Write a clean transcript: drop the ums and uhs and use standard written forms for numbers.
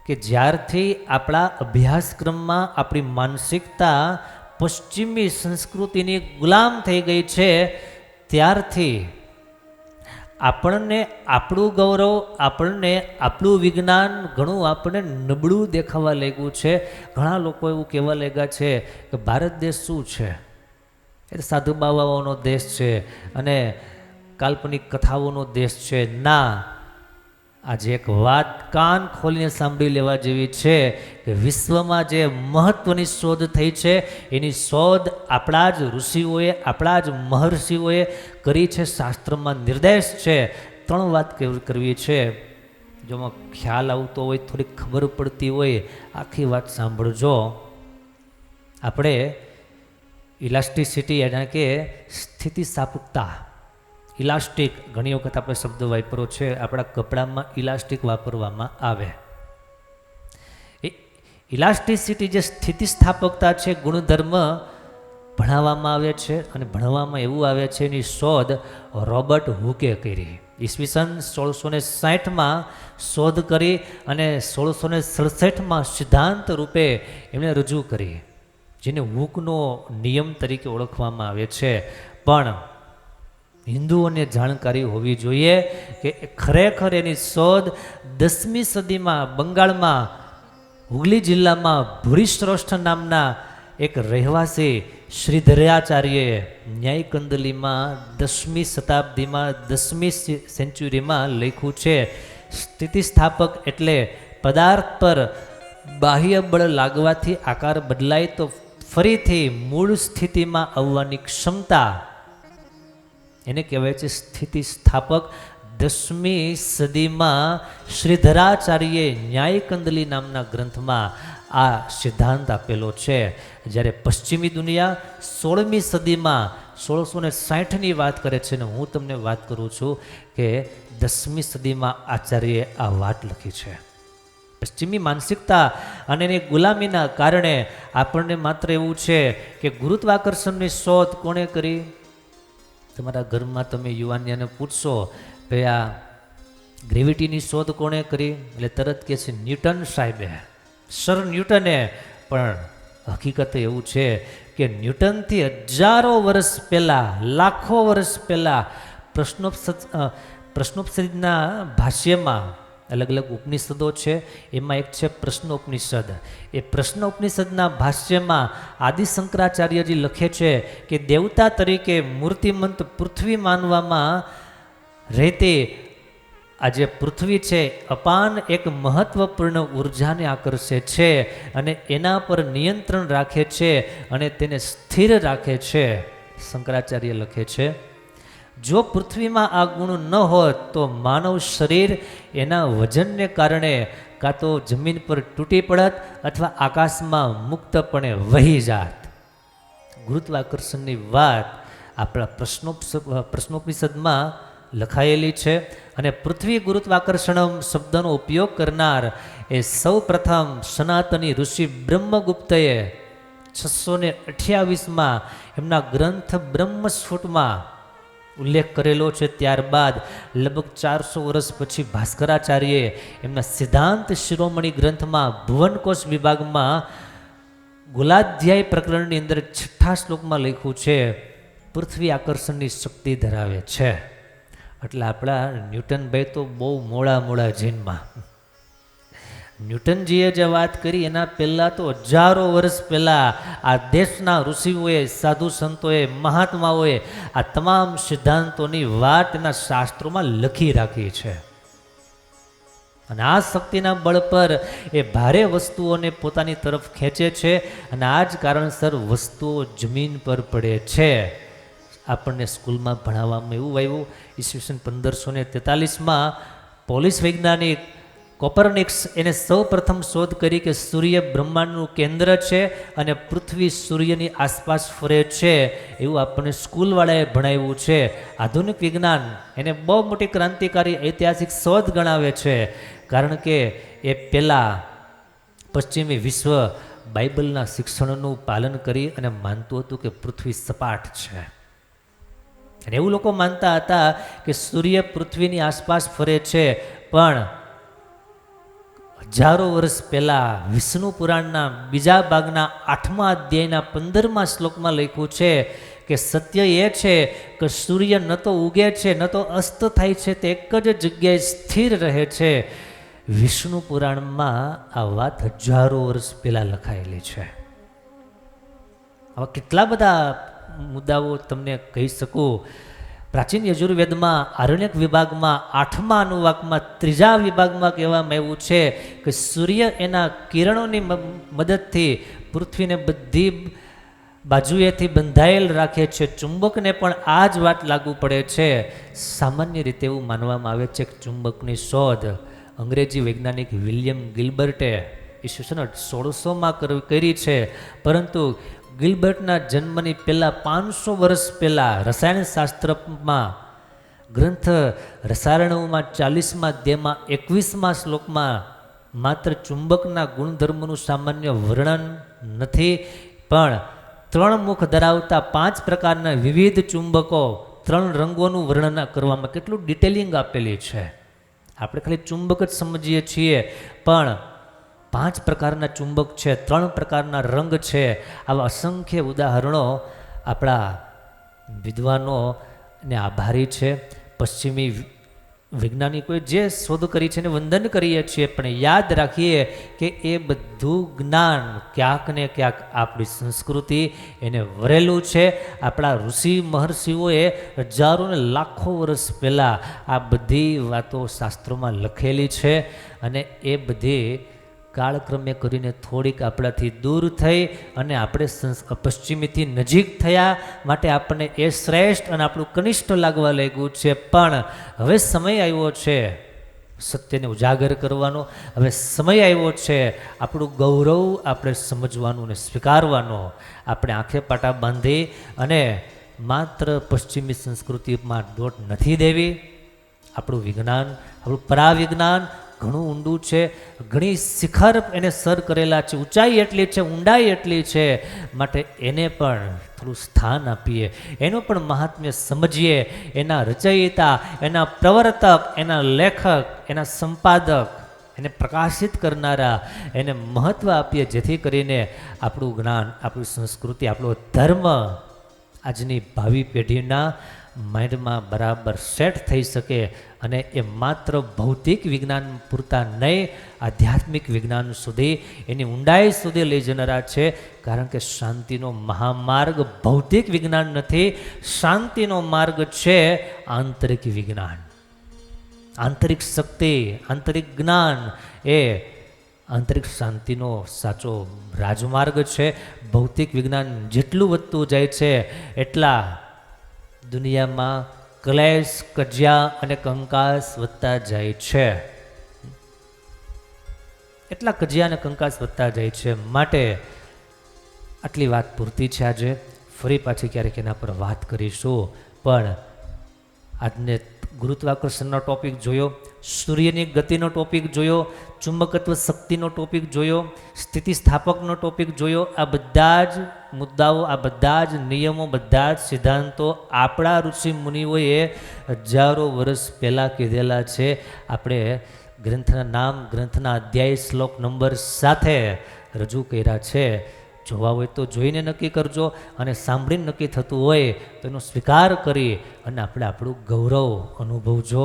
કે જ્યારથી આપણા અભ્યાસક્રમમાં આપણી માનસિકતા પશ્ચિમી સંસ્કૃતિની ગુલામ થઈ ગઈ છે, ત્યારથી આપણને આપણું ગૌરવ, આપણને આપણું વિજ્ઞાન ઘણું આપણને નબળું દેખાવા લાગ્યું છે. ઘણા લોકો એવું કહેવા લાગ્યા છે કે ભારત દેશ શું છે, એ સાધુ બાવાઓનો દેશ છે અને કાલ્પનિક કથાઓનો દેશ છે. ના, આજે એક વાત કાન ખોલીને સાંભળી લેવા જેવી છે કે વિશ્વમાં જે મહત્વની શોધ થઈ છે એની શોધ આપણા જ ઋષિઓએ, આપણા જ મહર્ષિઓએ કરી છે. શાસ્ત્રમાં નિર્દેશ છે. 3 વાત કરવી છે. જોમાં ખ્યાલ આવતો હોય, થોડીક ખબર પડતી હોય, આખી વાત સાંભળજો. આપણે ઇલાસ્ટિસિટી એટલે કે સ્થિતિસ્થાપકતા, ઇલાસ્ટિક, ઘણી વખત આપણે શબ્દ વાપરો છે. આપણા કપડામાં ઇલાસ્ટિક વાપરવામાં આવે. એ ઇલાસ્ટિસિટી જે સ્થિતિસ્થાપકતા છે, ગુણધર્મ ભણાવવામાં આવે છે અને ભણવામાં એવું આવે છે એની શોધ રોબર્ટ હુકે કરી. ઈસવીસન 1660માં શોધ કરી અને 1667માં સિદ્ધાંત રૂપે એમણે રજૂ કરી, જેને હુકનો નિયમ તરીકે ઓળખવામાં આવે છે. પણ હિન્દુઓને જાણકારી હોવી જોઈએ કે ખરેખર એની શોધ 10મી સદીમાં બંગાળમાં હુગલી જિલ્લામાં ભૂરિશ્રેષ્ઠ નામના એક રહેવાસી શ્રીધરાચાર્યએ ન્યાયકંદલીમાં 10મી શતાબ્દીમાં 10મી સેન્ચુરીમાં લખ્યું છે. સ્થિતિસ્થાપક એટલે પદાર્થ પર બાહ્ય બળ લાગવાથી આકાર બદલાય તો ફરીથી મૂળ સ્થિતિમાં આવવાની ક્ષમતા, એને કહેવાય છે સ્થિતિસ્થાપક. 10મી સદીમાં શ્રીધરાચાર્યએ ન્યાયકંદલી નામના ગ્રંથમાં આ સિદ્ધાંત આપેલો છે. જ્યારે પશ્ચિમી દુનિયા 16મી સદીમાં 1660ની વાત કરે છે ને હું તમને વાત કરું છું કે 10મી સદીમાં આચાર્યએ આ વાત લખી છે. પશ્ચિમી માનસિકતા અને એની ગુલામીના કારણે આપણને માત્ર એવું છે કે ગુરુત્વાકર્ષણની શોધ કોણે કરી? તમારા ઘરમાં તમે યુવાનીને પૂછશો ભાઈ આ ગ્રેવિટીની શોધ કોણે કરી, એટલે તરત કહે છે ન્યૂટન સાહેબે, સર ન્યૂટને. પણ હકીકત એવું છે કે ન્યૂટનથી હજારો વર્ષ પહેલાં, લાખો વર્ષ પહેલાં પ્રશ્નોપનિષદના ભાષ્યમાં અલગ અલગ ઉપનિષદો છે, એમાં એક છે પ્રશ્નોપનિષદ. એ પ્રશ્નોપનિષદના ભાષ્યમાં આદિ શંકરાચાર્યજી લખે છે કે દેવતા તરીકે મૂર્તિમંત પૃથ્વી માનવામાં રહેતી આ જે પૃથ્વી છે અપાન એક મહત્વપૂર્ણ ઉર્જાને આકર્ષે છે અને એના પર નિયંત્રણ રાખે છે અને તેને સ્થિર રાખે છે. શંકરાચાર્ય લખે છે જો પૃથ્વીમાં આ ગુણ ન હોત તો માનવ શરીર એના વજનને કારણે કાં તો જમીન પર તૂટી પડત અથવા આકાશમાં મુક્તપણે વહી જાત. ગુરુત્વાકર્ષણની વાત આપણા પ્રશ્નોપનિષદમાં લખાયેલી છે અને પૃથ્વી ગુરુત્વાકર્ષણમ શબ્દનો ઉપયોગ કરનાર એ સૌ પ્રથમ સનાતની ઋષિ બ્રહ્મગુપ્તએ 628માં એમના ગ્રંથ બ્રહ્મસ્ફુટમાં ઉલ્લેખ કરેલો છે. ત્યારબાદ લગભગ 400 વર્ષ પછી ભાસ્કરાચાર્યએ એમના સિદ્ધાંત શિરોમણી ગ્રંથમાં ભુવનકોશ વિભાગમાં ગુલાધ્યાય પ્રકરણની અંદર 6ઠા શ્લોકમાં લખ્યું છે પૃથ્વી આકર્ષણની શક્તિ ધરાવે છે. એટલે આપણા ન્યૂટનભાઈ તો બહુ મોડા જીનમાં, ન્યૂટનજીએ જે વાત કરી એના પહેલાં તો હજારો વર્ષ પહેલાં આ દેશના ઋષિઓએ, સાધુ સંતોએ, મહાત્માઓએ આ તમામ સિદ્ધાંતોની વાત એના શાસ્ત્રોમાં લખી રાખી છે. અને આ શક્તિના બળ પર એ ભારે વસ્તુઓને પોતાની તરફ ખેંચે છે અને આ જ કારણસર વસ્તુઓ જમીન પર પડે છે. આપણને સ્કૂલમાં ભણાવવામાં એવું આવ્યું, ઈસવીસન 1543માં પોલિશ વૈજ્ઞાનિક કોપરનિક્સ એને સૌ પ્રથમ શોધ કરી કે સૂર્ય બ્રહ્માંડનું કેન્દ્ર છે અને પૃથ્વી સૂર્યની આસપાસ ફરે છે, એવું આપણને સ્કૂલવાળાએ ભણાવ્યું છે. આધુનિક વિજ્ઞાન એને બહુ મોટી ક્રાંતિકારી ઐતિહાસિક શોધ ગણાવે છે, કારણ કે એ પહેલાં પશ્ચિમી વિશ્વ બાઇબલના શિક્ષણનું પાલન કરી અને માનતું હતું કે પૃથ્વી સપાટ છે. અને એવું લોકો માનતા હતા કે સૂર્ય પૃથ્વીની આસપાસ ફરે છે, પણ હજારો વર્ષ પહેલાં વિષ્ણુ પુરાણના બીજા ભાગના 8મા અધ્યાયના 15મા શ્લોકમાં લખ્યું છે કે સત્ય એ છે કે સૂર્ય ન તો ઉગે છે ન તો અસ્ત થાય છે, તે એક જ જગ્યાએ સ્થિર રહે છે. વિષ્ણુ પુરાણમાં આ વાત હજારો વર્ષ પહેલાં લખાયેલી છે. આવા કેટલા બધા મુદ્દાઓ તમને કહી શકું. પ્રાચીન યજુર્વેદમાં આરણ્યક વિભાગમાં 8મા અનુવાકમાં 3જા વિભાગમાં કહેવામાં આવ્યું છે કે સૂર્ય એના કિરણોની મદદથી પૃથ્વીને બધી બાજુએથી બંધાયેલ રાખે છે. ચુંબકને પણ આ જ વાત લાગુ પડે છે. સામાન્ય રીતે એવું માનવામાં આવે છે કે ચુંબકની શોધ અંગ્રેજી વૈજ્ઞાનિક વિલિયમ ગિલબર્ટે ઈસવીસન 1600માં કરી છે. પરંતુ ગિલબર્ટના જન્મની પહેલાં 500 વર્ષ પહેલાં રસાયણશાસ્ત્રમાં ગ્રંથ રસાયણોમાં 40મા અધ્યાયમાં 21મા શ્લોકમાં માત્ર ચુંબકના ગુણધર્મોનું સામાન્ય વર્ણન નથી, પણ 3 મુખ ધરાવતા 5 પ્રકારના વિવિધ ચુંબકો, 3 રંગોનું વર્ણન કરવામાં કેટલું ડિટેલિંગ આપેલી છે. આપણે ખાલી ચુંબક જ સમજીએ છીએ, પણ 5 પ્રકારના ચુંબક છે, 3 પ્રકારના રંગ છે. આવા અસંખ્ય ઉદાહરણો આપણા વિદ્વાનોને આભારી છે. પશ્ચિમી વૈજ્ઞાનિકોએ જે શોધ કરી છે એને વંદન કરીએ છીએ, પણ યાદ રાખીએ કે એ બધું જ્ઞાન ક્યાંક ને ક્યાંક આપણી સંસ્કૃતિ એને વરેલું છે. આપણા ઋષિ મહર્ષિઓએ હજારો ને લાખો વર્ષ પહેલાં આ બધી વાતો શાસ્ત્રોમાં લખેલી છે, અને એ બધી કાળક્રમે કરીને થોડીક આપણાથી દૂર થઈ અને આપણે પશ્ચિમીથી નજીક થયા માટે આપણને એ શ્રેષ્ઠ અને આપણું કનિષ્ઠ લાગવા લાગ્યું છે. પણ હવે સમય આવ્યો છે સત્યને ઉજાગર કરવાનો. હવે સમય આવ્યો છે આપણું ગૌરવ આપણે સમજવાનું અને સ્વીકારવાનો. આપણે આંખે પાટા બાંધી અને માત્ર પશ્ચિમી સંસ્કૃતિમાં દોટ નથી દેવી. આપણું વિજ્ઞાન, આપણું પરાવિજ્ઞાન ઘણું ઊંડું છે, ઘણી શિખર એને સર કરેલા છે, ઊંચાઈ એટલી છે, ઊંડાઈ એટલી છે. માટે એને પણ થોડું સ્થાન આપીએ, એનું પણ મહાત્મ્ય સમજીએ. એના રચયિતા, એના પ્રવર્તક, એના લેખક, એના સંપાદક, એને પ્રકાશિત કરનારા એને મહત્ત્વ આપીએ, જેથી કરીને આપણું જ્ઞાન, આપણી સંસ્કૃતિ, આપણો ધર્મ આજની ભાવિ પેઢીના માઇન્ડમાં બરાબર સેટ થઈ શકે. અને એ માત્ર ભૌતિક વિજ્ઞાન પૂરતા નહીં, આધ્યાત્મિક વિજ્ઞાન સુધી, એની ઊંડાઈ સુધી લઈ જનારા છે. કારણ કે શાંતિનો મહામાર્ગ ભૌતિક વિજ્ઞાન નથી, શાંતિનો માર્ગ છે આંતરિક વિજ્ઞાન, આંતરિક શક્તિ, આંતરિક જ્ઞાન. એ આંતરિક શાંતિનો સાચો રાજમાર્ગ છે. ભૌતિક વિજ્ઞાન જેટલું વધતું જાય છે એટલા દુનિયામાં ક્લેશ, કજિયા અને કંકાસ વધતા જાય છે. એટલા કજિયા અને કંકાસ વધતા જાય છે. માટે આટલી વાત પૂરતી છે. આજે ફરી પાછી ક્યારેક એના પર વાત કરીશું. પણ આજને ગુરુત્વાકર્ષણનો ટોપિક જોયો, સૂર્યની ગતિનો ટોપિક જોયો, ચુંબકત્વ શક્તિનો ટોપિક જોયો, સ્થિતિસ્થાપકનો ટોપિક જોયો. આ બધા જ મુદ્દાઓ, આ બધા જ નિયમો, બધા જ સિદ્ધાંતો આપણા ઋષિ મુનિઓએ હજારો વર્ષ પહેલાં કીધેલા છે. આપણે ગ્રંથના નામ, ગ્રંથના અધ્યાય, શ્લોક નંબર સાથે રજૂ કર્યા છે. જોવા હોય તો જોઈને નક્કી કરજો, અને સાંભળીને નક્કી થતું હોય તો એનો સ્વીકાર કરી અને આપણે આપણું ગૌરવ અનુભવજો.